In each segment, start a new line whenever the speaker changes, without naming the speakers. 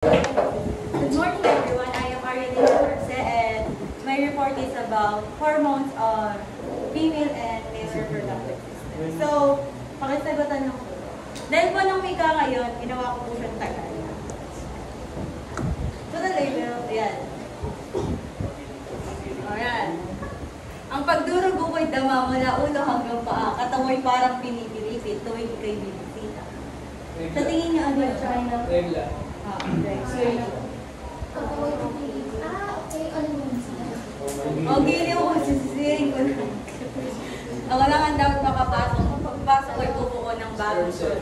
Good morning, everyone. I am Ariel Arce, and my report is about hormones on female and male reproductive system. So, pakisagutan lang po. Dahil po nang wika ngayon, ginawa ko po siyang tagay. So, the label, ayan. Ayan. Ang pagdurog ko'y dama mula ulo hanggang paa, katamoy parang pinipilipit tuwing ika'y binisita. Sa tingin niyo, ano yun?
Regla.
Okay. Ano mo o, gili ko kasi sisirin ko na. Ako lang ang dapat makapasok. Pagpasok ko'y bubuo ng bagong show.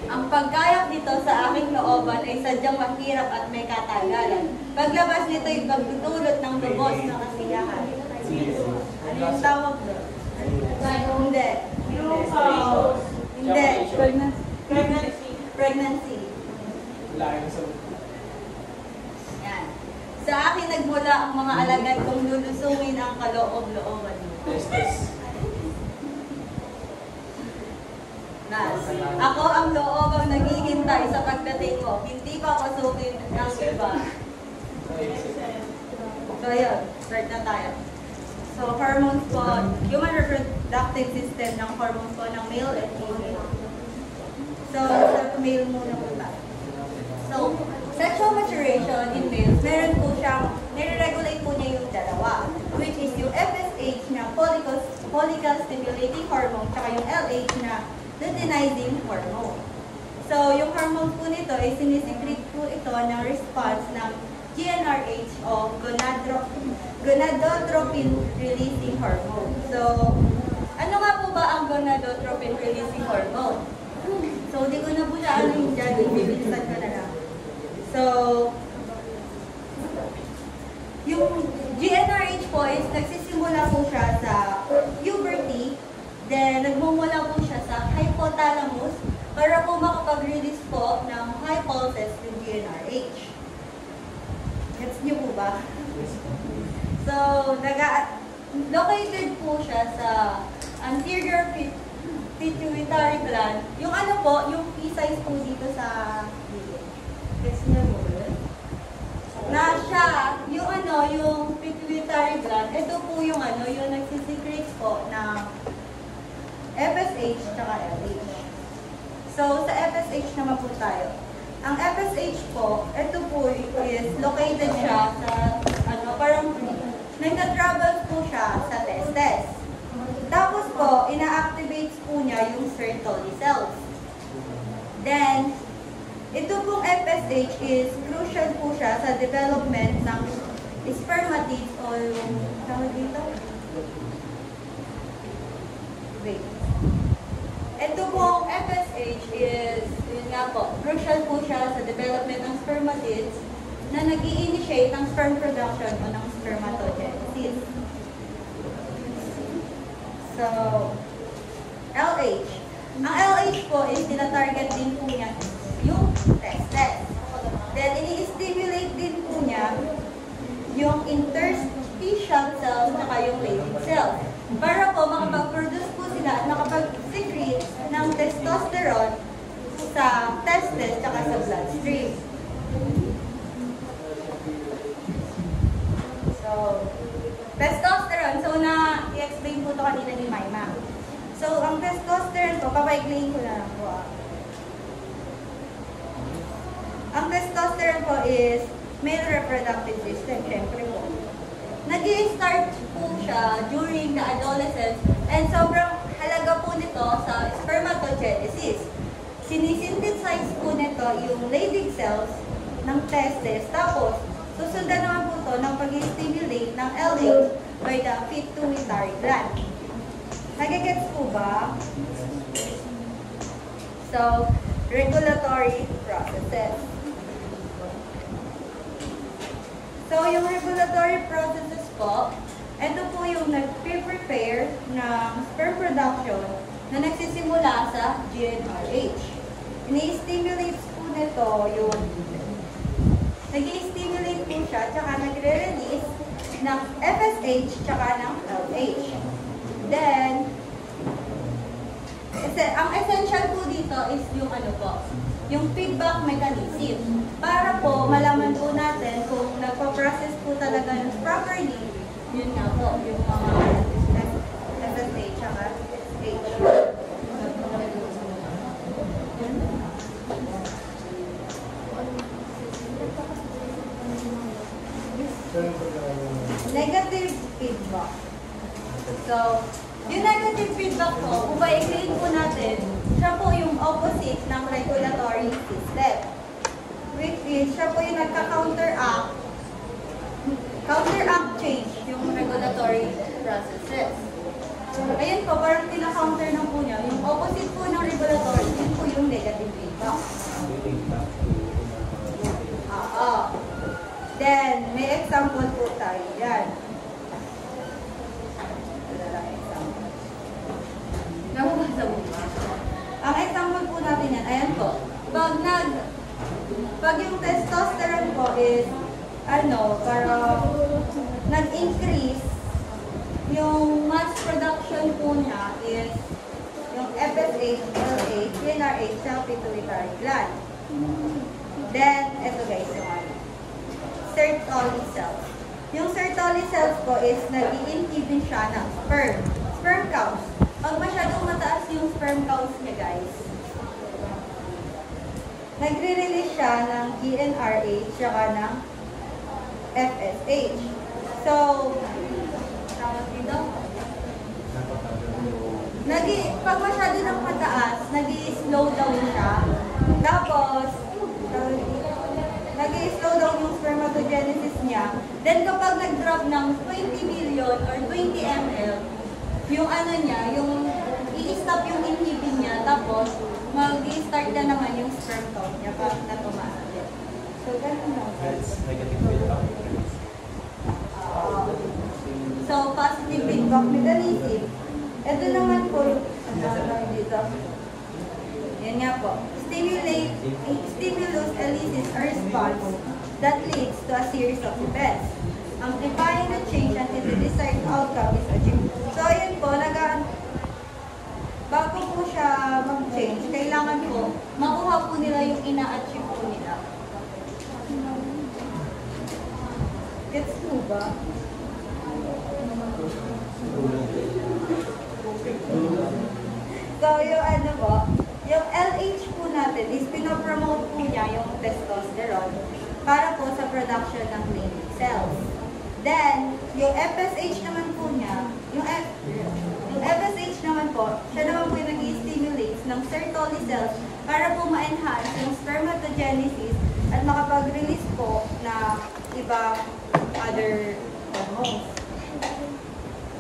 Ang pagkayak dito sa aking looban ay sadyang mahirap at may katagalan. Paglabas nito ay pagtutulot ng lubos na kasiyahan. Ano yung tawag doon? Hindi. Hindi. Pregnancy. Yan. Sa akin nagmula ang mga alagad kung lulusungin ang kaloob-looban mo. Ako ang loob ang naghihintay sa pagdating ko. Hindi pa pasukin ng iba. So, yun. Start na tayo. So, hormones po, human reproductive system ng hormones po ng male and female. So, sa male muna po tayo. So, sexual maturation in males, meron po siyang, nire-regulate po niya yung dalawa, which is yung FSH na follicle stimulating hormone, tsaka yung LH na luteinizing hormone. So, yung hormone po nito ay sinisecrete po ito ng response ng GnRH o gonadotropin releasing hormone. So, ano nga po ba ang gonadotropin releasing hormone? So, di ko na po siya ano yung dyan, bibilisan ko na lang. So, yung GnRH po is nagsisimula po siya sa puberty, then nagmumula po siya sa hypothalamus para po makapag-release po ng high pulses yung GnRH. Gets niyo po ba? So, located po siya sa anterior pituitary gland. Yung ano po, yung P-size po dito sa gilid. Gets niyo po ba? Na siya, yung ano, yung pituitary gland, ito po yung ano, yung nagsisecrete po ng FSH tsaka LH. So, sa FSH naman po tayo. Ang FSH po, ito po is located siya sa, ano, parang nagka-travel po siya sa testes. Tapos po, ina-activates po niya yung Sertoli cells. Then, ito pong FSH is crucial po siya sa development ng spermatids o yung, tawag dito? Wait. Ito pong FSH is, yun nga po, crucial po siya sa development ng spermatids na nag-i-initiate ng sperm production o ng spermatogenesis. So, LH. Ang LH po is tinatarget din po niya yung testes. Then, ini-stimulate din po niya yung interstitial cells at yung Leydig cells. Para po makapag-produce po sila at makapag-secrete ng testosterone sa testes at sa bloodstream. So, testosterone. So, i-explain po ito kanina ni Maima. So, ang testosterone po, papaiglayin ko na lang po. Ang testosterone po is male reproductive system, syempre po. Nag-i-start po siya during the adolescence and sobrang halaga po nito sa spermatogenesis. Sinisynthesize po nito yung Leydig cells ng testes. Tapos, susundan naman po ito ng pag-stimulate ng LH by the pituitary gland. Nagigets po ba? So, regulatory processes. So, yung regulatory processes po, ito po yung nag-prepare ng sperm production na nagsisimula sa GnRH. Ini-stimulate po nito yung nag-i-stimulate po siya, tsaka nagre-release ng FSH, tsaka ng LH. Then, Ang essential po dito is yung ano po, yung feedback mechanism. Para po malaman po natin kung nagpo-process po talaga properly, yun nga po, yung mga FSH at SH. Negative feedback. So, yung negative feedback po, kung ba-explain po natin, siya po yung opposite ng regulatory system. Which is, siya po yung nagka-counteract change yung regulatory processes. Ayun po, parang pina-counter na po niya. Yung opposite po ng regulatory, yun po yung negative feedback. Then, may example po tayo yan. Ang example po natin yan, ayan po. Pag yung testosterone po is, parang nag-increase, yung mass production po niya is yung FSH, LH, PNRH, self-pituitary gland. Then, ito guys, yung Sertoli cells. Yung Sertoli cells po is nag-i-inhibit siya ng sperm counts. Pag masyadong mataas yung sperm counts niya guys, nagre-release siya ng GnRH saka ng FSH. So, tawag dito? Pag masyado ng mataas, nag-i-slow down siya. Tapos, nag-i-slow down yung spermatogenesis niya. Then, kapag nag-drop ng 20 million or 20 ml, yung ano niya, yung i-stop yung inhibin niya, tapos mag-i-start na naman yung sperm count niya pag natumaas. So, ganun lang.
Negative feedback.
So, positive feedback mechanism. Ito naman po, dito. Yan nga po. Stimulus elicits a response that leads to a series of events. Amplifying the change until the desired outcome is achieved. So, yun po, bago po siya mag-change, kailangan po, makuha po nila yung ina-achieve po nila. Gets po ba? So, yung ano po, yung LH po natin is pinopromote po niya yung testosterone para po sa production ng lady cells. Then, yung FSH naman po niya, yung FSH naman po, siya naman po yung nag-i-stimulate ng Sertoli cells para po ma-enhance yung spermatogenesis at makapag-release po na ibang other hormones.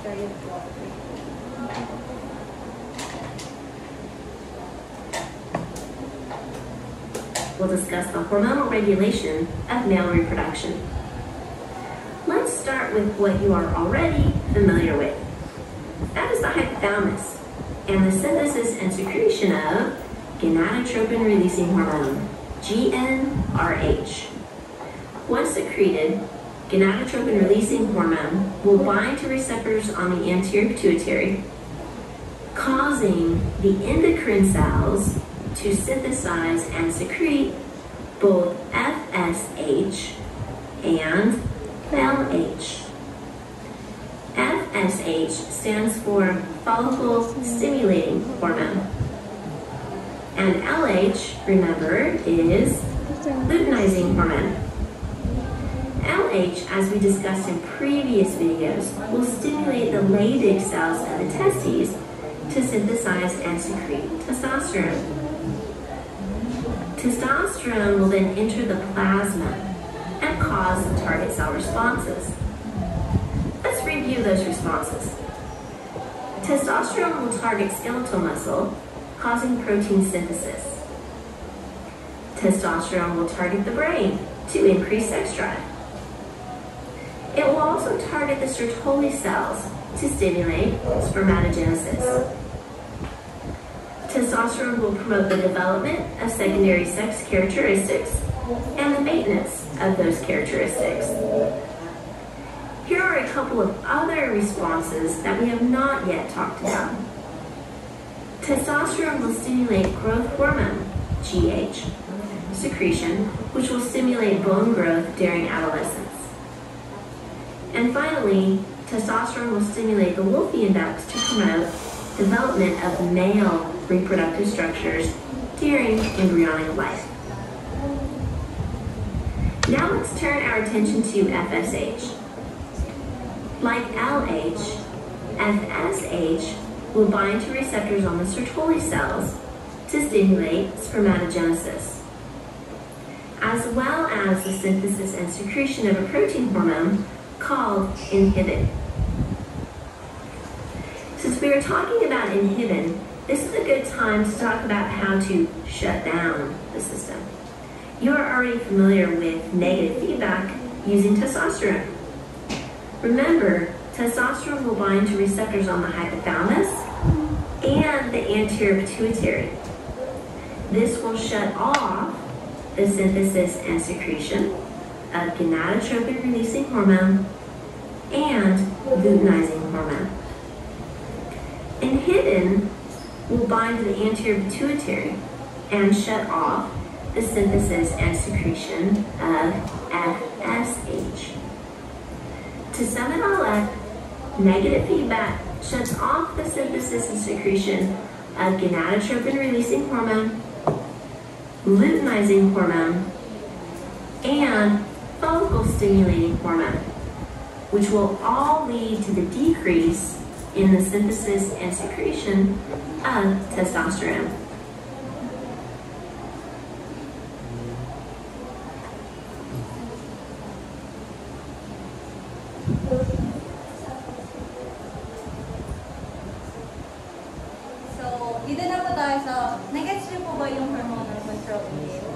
So, yun po.
We'll discuss the hormonal regulation of male reproduction. Let's start with what you are already familiar with. That is the hypothalamus and the synthesis and secretion of gonadotropin-releasing hormone, GnRH. Once secreted, gonadotropin-releasing hormone will bind to receptors on the anterior pituitary, causing the endocrine cells to synthesize and secrete both FSH and LH. FSH stands for follicle stimulating hormone. And LH, remember, is luteinizing hormone. LH, as we discussed in previous videos, will stimulate the Leydig cells of the testes to synthesize and secrete testosterone. Testosterone will then enter the plasma and cause target cell responses. Let's review those responses. Testosterone will target skeletal muscle, causing protein synthesis. Testosterone will target the brain to increase sex drive. It will also target the Sertoli cells to stimulate spermatogenesis. Testosterone will promote the development of secondary sex characteristics and the maintenance of those characteristics. Here are a couple of other responses that we have not yet talked about. Testosterone will stimulate growth hormone, GH, secretion, which will stimulate bone growth during adolescence. And finally, testosterone will stimulate the Wolff index to promote development of male reproductive structures during embryonic life. Now let's turn our attention to FSH. Like LH, FSH will bind to receptors on the Sertoli cells to stimulate spermatogenesis, as well as the synthesis and secretion of a protein hormone called inhibin. Since we are talking about inhibin, this is a good time to talk about how to shut down the system. You are already familiar with negative feedback using testosterone. Remember, testosterone will bind to receptors on the hypothalamus and the anterior pituitary. This will shut off the synthesis and secretion of gonadotropin-releasing hormone and luteinizing hormone. Inhibin will bind to the anterior pituitary and shut off the synthesis and secretion of FSH. To sum it all up, negative feedback shuts off the synthesis and secretion of gonadotropin-releasing hormone, luteinizing hormone, and follicle-stimulating hormone, which will all lead to the decrease in the synthesis and secretion of testosterone.
So, dito na po tayo sa, nag-gets niyo po ba yung hormonal control male?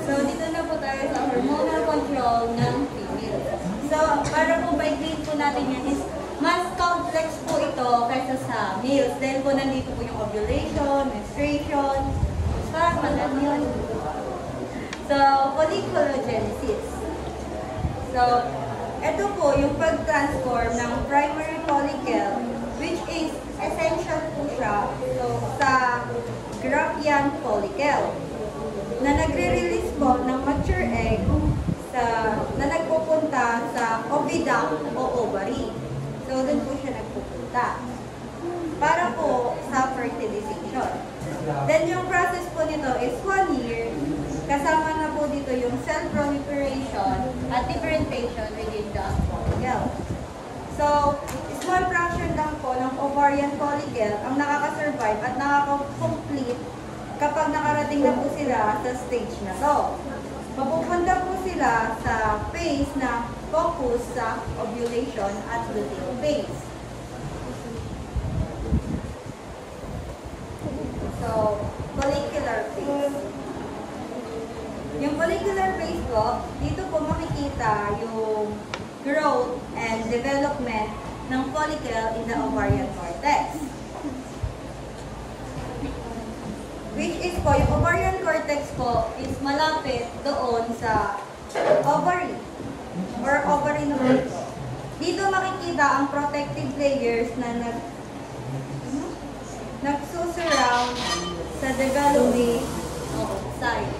So, dito na po tayo sa hormonal control ng female. So, para po ba-explain po natin yan is, mas complex po ito kaysa sa males. Dahil po nandito po yung ovulation, menstruation, parang madami yun. So, folliculogenesis. So, ito po yung pag-transform ng primary follicle, which is essential po siya sa Graafian follicle, na nagre-release po ng mature egg na nagpupunta sa oviduct o ovary. So, doon po siya nagpupunta para po sa fertilization. Then, yung process po nito is 1 year. Kasama na po dito yung cell proliferation at differentiation within the follicle. So, small fraction lang po ng ovarian follicle ang nakaka-survive at nakaka-complete kapag nakarating na po sila sa stage na to. Mapupunta po sila sa phase na focus sa ovulation at luteal phase. So, follicular phase. Yung follicular phase po, dito po makikita yung growth and development ng follicle in the ovarian cortex. Which is po, yung ovarian cortex po is malapit doon sa ovary or ovary node po. Dito makikita ang protective layers na nagsusurround sa developing side.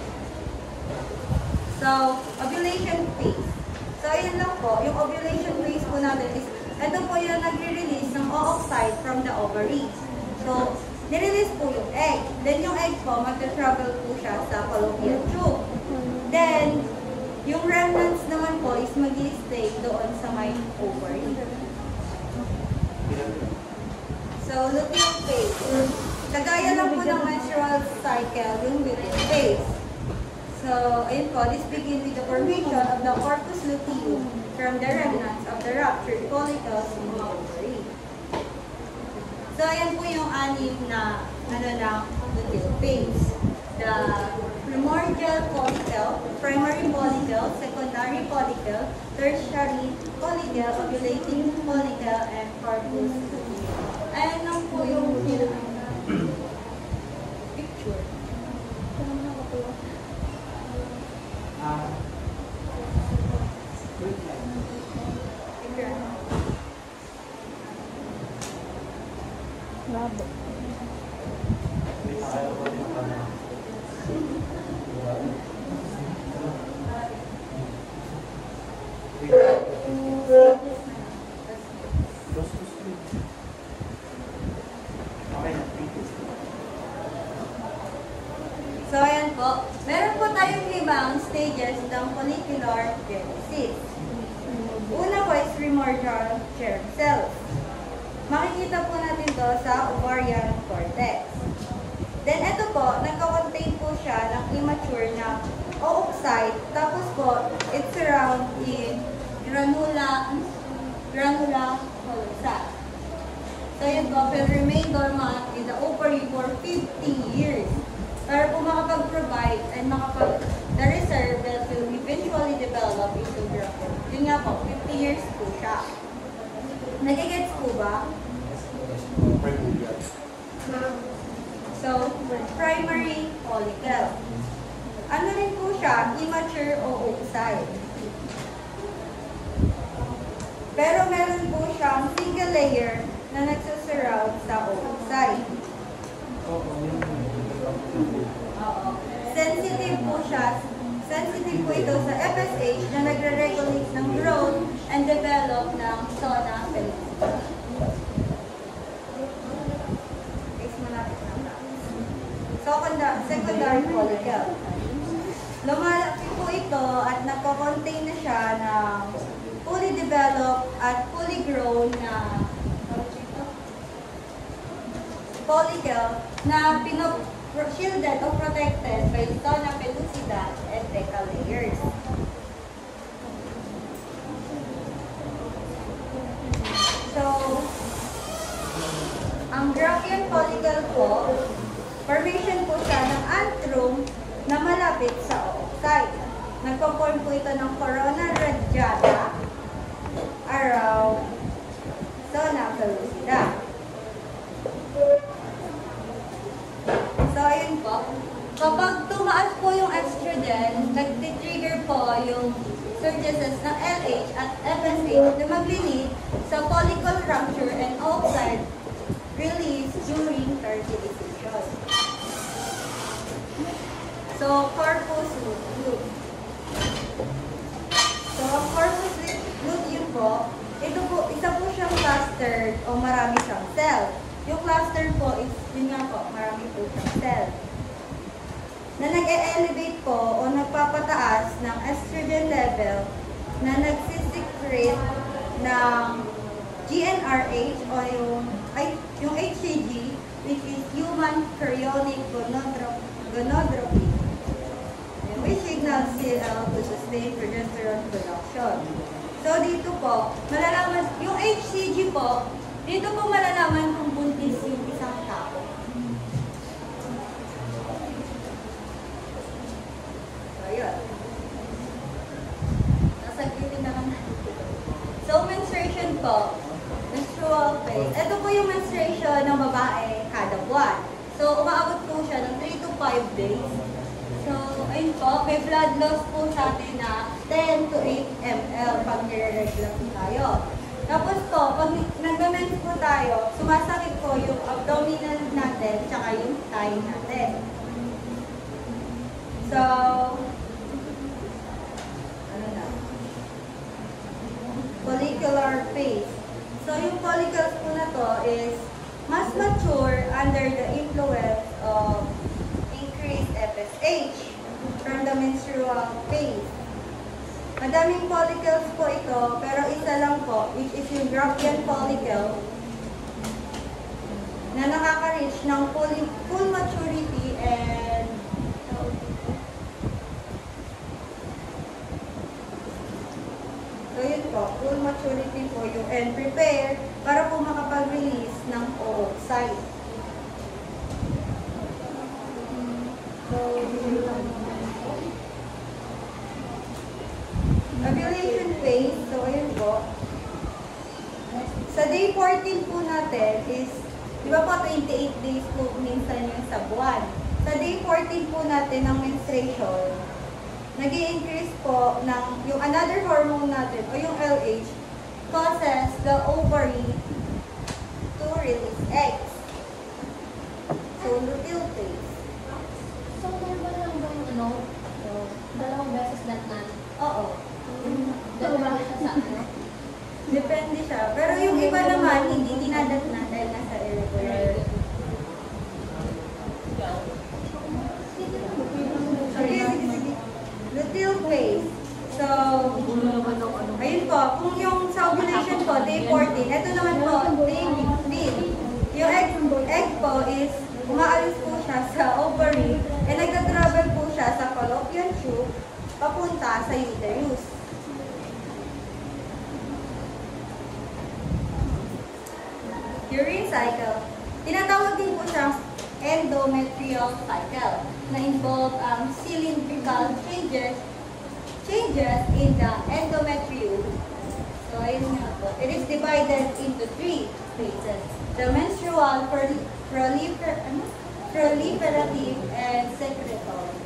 So, ovulation phase. So, ayun lang po. Yung ovulation phase po natin is, ito po yung nagre-release ng oocyte from the ovary. So, nirelease po yung egg. Then, yung egg po, mag-travel po siya sa fallopian tube. Then, yung remnants naman po is mag-i-stay doon sa may ovary. So, luteal phase. Kagaya lang po ng menstrual cycle, yung luteal phase. So, ayun po, this begins with the formation of the corpus luteum from the remnants of the ruptured follicles in the ovary. So, ayan po yung anim na luteal phase. The primordial follicle, primary follicle, secondary follicle, tertiary follicle, ovulating follicle, and corpus luteum. Ayan lang po yung picture. So, ayan po. Meron po tayong 5 stages ng follicular genesis. Una po is primordial germ cells. Makikita po natin to sa ovarian cortex. Then, ito po, nagka-contain po siya ng immature na oocyte. Tapos po, it's surround in granula collosa. So, yun po, will remain dormant in the ovary for 50 years. Para po makapag-provide and the reserve that will eventually develop into growth. Yun nga po, 50 years po siya. Nagigets po ba? So, primary follicle. Ano rin po siya? Immature oocyte. Pero meron po siyang single layer na nagsusurround sa oocyte. Sensitive po siya. Sensitive po ito sa FSH na nagre-regulate ng growth and develop ng zona pellucida. Secondary follicle. Lumalaki po ito at nagko-contain na siya ng fully developed at fully grown na follicle na shielded o protected by zona pellucida and thecal layers. So, ang Graafian follicle po, formation po siya ng antrum na malapit sa oocyte. Nagpo-form po ito ng corona radiata around zona pellucida. So, ayun po. Kapag tumaas po yung estrogen, nag-trigger po yung surges ng LH at FSH na mag-lead sa follicle rupture and oocyte release during fertilization. So, corpus luteum. So, ang corpus luteum po, ito po, isa po siyang clustered o marami siyang cell. Yung cluster po is, yun nga po, marami po siyang cell. Na nag-e-elevate po o nagpapataas ng estrogen level na nagsisecrete ng GnRH o yung HCG, which is human chorionic gonadotropin, which signals CL to sustain progesterone production. So dito po, malalaman, yung HCG po, dito po malalaman kung buntis yung isang tao. So, yun. Nasaglitin na lang natin. So, menstruation po, menstrual phase. Ito po yung menstruation ng babae kada buwan. So, umaabot po siya ng 3 to 5 days. So, ayun po, may blood loss po sa atin na 10 to 8 ml pag nire-regular po tayo. Tapos po, pag nag-mens po tayo, sumasakit po yung abdominal natin tsaka yung thigh natin. So, ano na? Follicular phase. So, yung follicles po na to is mas mature under the influence of increased FSH from the menstrual phase. Madaming follicles po ito, pero isa lang po, which is yung Graafian follicle, na nakaka-reach ng full maturity and so yun po, full maturity po yung and prepare para po makapag-release ng oocyte. So, ovulation phase, so ayun po. Sa day 14 po natin is, di ba po 28 days po minsan yung sa buwan. Sa day 14 po natin ng menstruation, nag-i-increase po ng yung another hormone natin o yung LH causes the ovary to release eggs. So, luteal phase.
So, normal lang ba yung dalawang beses datnan?
Oo.
Dalawa siya sa ano?
Depende siya. Pero yung iba naman, hindi dinadat na dahil nasa irregular. cycle. Tinatawag din po siyang endometrial cycle na involve ang cylindrical changes in the endometrium. So, ayun nga po. It is divided into 3 phases. The menstrual, proliferative, and secretory.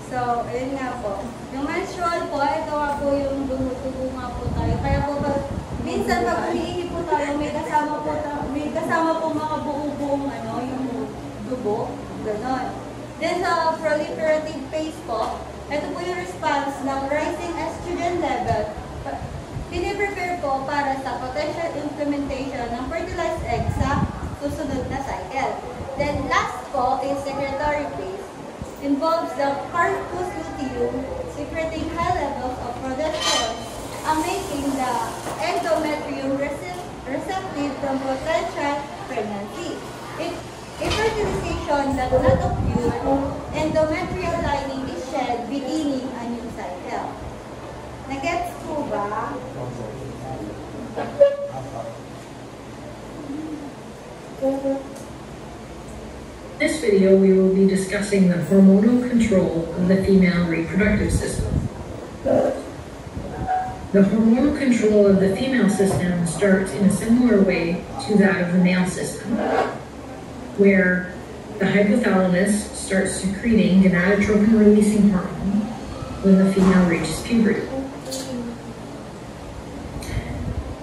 So, ayun nga po. Yung menstrual po, ito nga po yung dumutubo nga po tayo. Kaya po, minsan pag umiihi po tayo, may kasama po mga buong yung dugo. Ganon. Then sa proliferative phase po, ito po yung response ng rising estrogen level. Piniprepare po para sa potential implementation ng fertilized egg sa susunod na cycle. Then last po is secretory phase. Involves the corpus luteum secreting high levels of progesterone and making the endometrium receptive from potential pregnancy. A fertilization that not occur, endometrial lining is shed beginning a new cycle. Nagets po ba?
In this video, we will be discussing the hormonal control of the female reproductive system. The hormonal control of the female system starts in a similar way to that of the male system, where the hypothalamus starts secreting gonadotropin-releasing hormone when the female reaches puberty.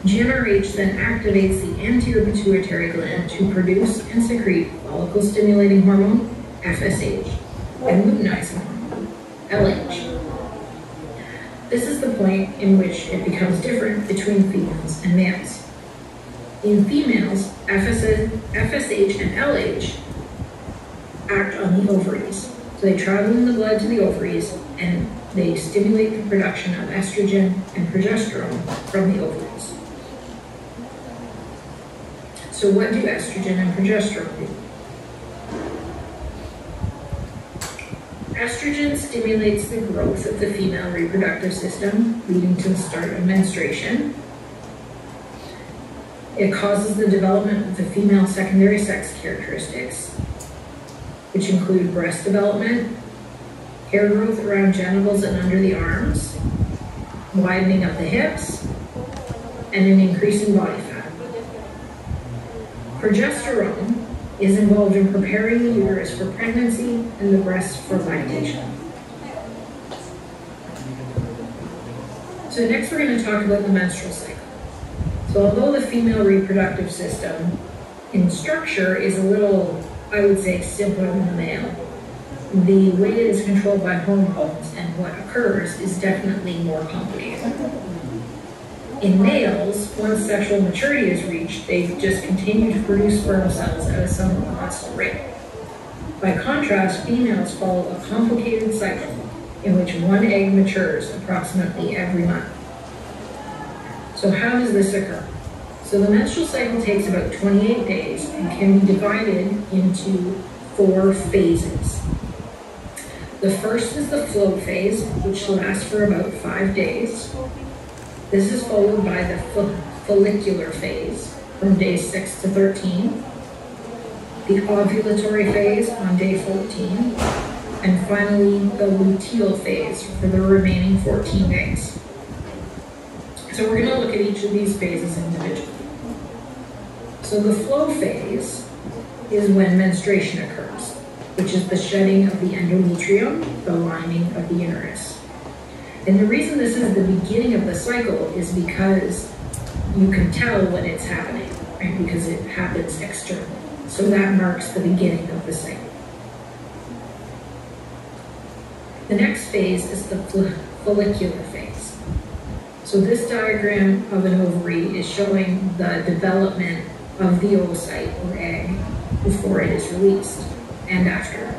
GnRH then activates the anterior pituitary gland to produce and secrete follicle-stimulating hormone, FSH, and luteinizing hormone, LH. This is the point in which it becomes different between females and males. In females, FSH and LH act on the ovaries. So they travel in the blood to the ovaries and they stimulate the production of estrogen and progesterone from the ovaries. So what do estrogen and progesterone do? Estrogen stimulates the growth of the female reproductive system, leading to the start of menstruation. It causes the development of the female secondary sex characteristics, which include breast development, hair growth around genitals and under the arms, widening of the hips, and an increase in body fat. Progesterone is involved in preparing the uterus for pregnancy and the breast for lactation. So next we're going to talk about the menstrual cycle. So although the female reproductive system in structure is a little, I would say, simpler than the male, the way it is controlled by hormones and what occurs is definitely more complicated. In males, once sexual maturity is reached, they just continue to produce sperm cells at a somewhat constant rate. By contrast, females follow a complicated cycle in which one egg matures approximately every month. So how does this occur? So the menstrual cycle takes about 28 days and can be divided into 4 phases. The first is the flow phase, which lasts for about 5 days. This is followed by the follicular phase from day 6 to 13, the ovulatory phase on day 14, and finally the luteal phase for the remaining 14 days. So we're going to look at each of these phases individually. So the flow phase is when menstruation occurs, which is the shedding of the endometrium, the lining of the uterus. And the reason this is the beginning of the cycle is because you can tell when it's happening, right? Because it happens externally. So that marks the beginning of the cycle. The next phase is the follicular phase. So this diagram of an ovary is showing the development of the oocyte or egg before it is released and after.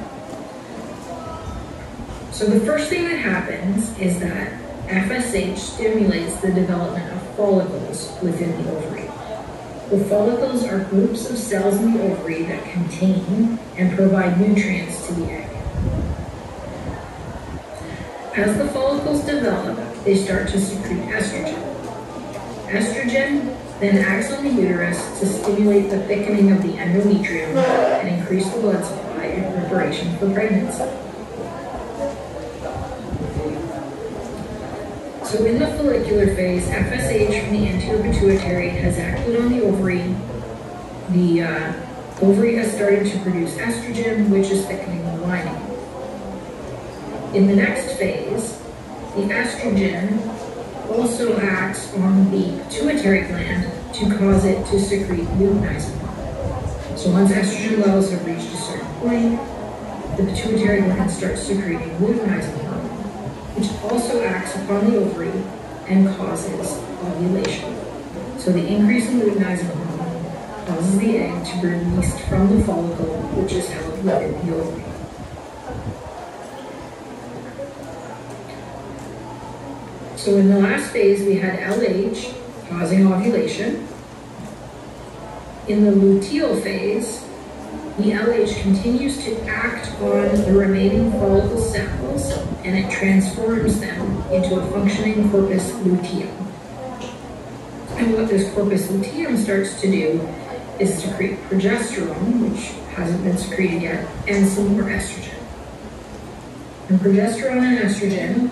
So the first thing that happens is that FSH stimulates the development of follicles within the ovary. The follicles are groups of cells in the ovary that contain and provide nutrients to the egg. As the follicles develop, they start to secrete estrogen. Estrogen then acts on the uterus to stimulate the thickening of the endometrium and increase the blood supply in preparation for pregnancy. So in the follicular phase, FSH from the anterior pituitary has acted on the ovary. The ovary has started to produce estrogen, which is thickening the lining. In the next phase, the estrogen also acts on the pituitary gland to cause it to secrete luteinizing hormone. So once estrogen levels have reached a certain point, the pituitary gland starts secreting luteinizing hormone, which also acts upon the ovary and causes ovulation. So the increase in luteinizing hormone causes the egg to be released from the follicle, which is held within the ovary. So in the last phase, we had LH causing ovulation. In the luteal phase, the LH continues to act on the remaining follicle cells, and it transforms them into a functioning corpus luteum. And what this corpus luteum starts to do is secrete progesterone, which hasn't been secreted yet, and some more estrogen. And progesterone and estrogen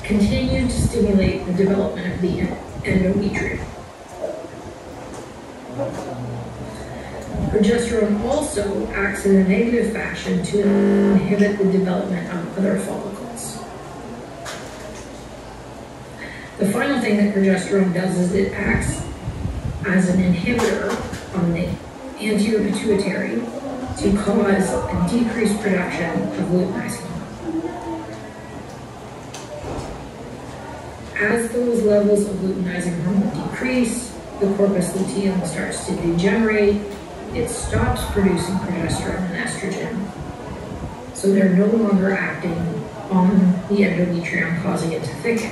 continue to stimulate the development of the endometrium. Progesterone also acts in a negative fashion to inhibit the development of other follicles. The final thing that progesterone does is it acts as an inhibitor on the anterior pituitary to cause a decreased production of luteinizing hormone. As those levels of luteinizing hormone decrease, the corpus luteum starts to degenerate. It stops producing progesterone and estrogen. So they're no longer acting on the endometrium, causing it to thicken.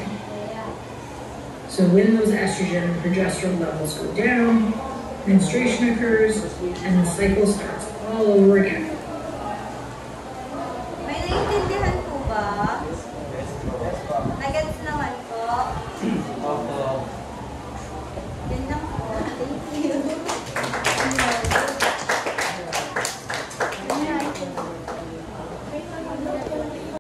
So when those estrogen and progesterone levels go down, menstruation occurs, and the cycle starts all over again.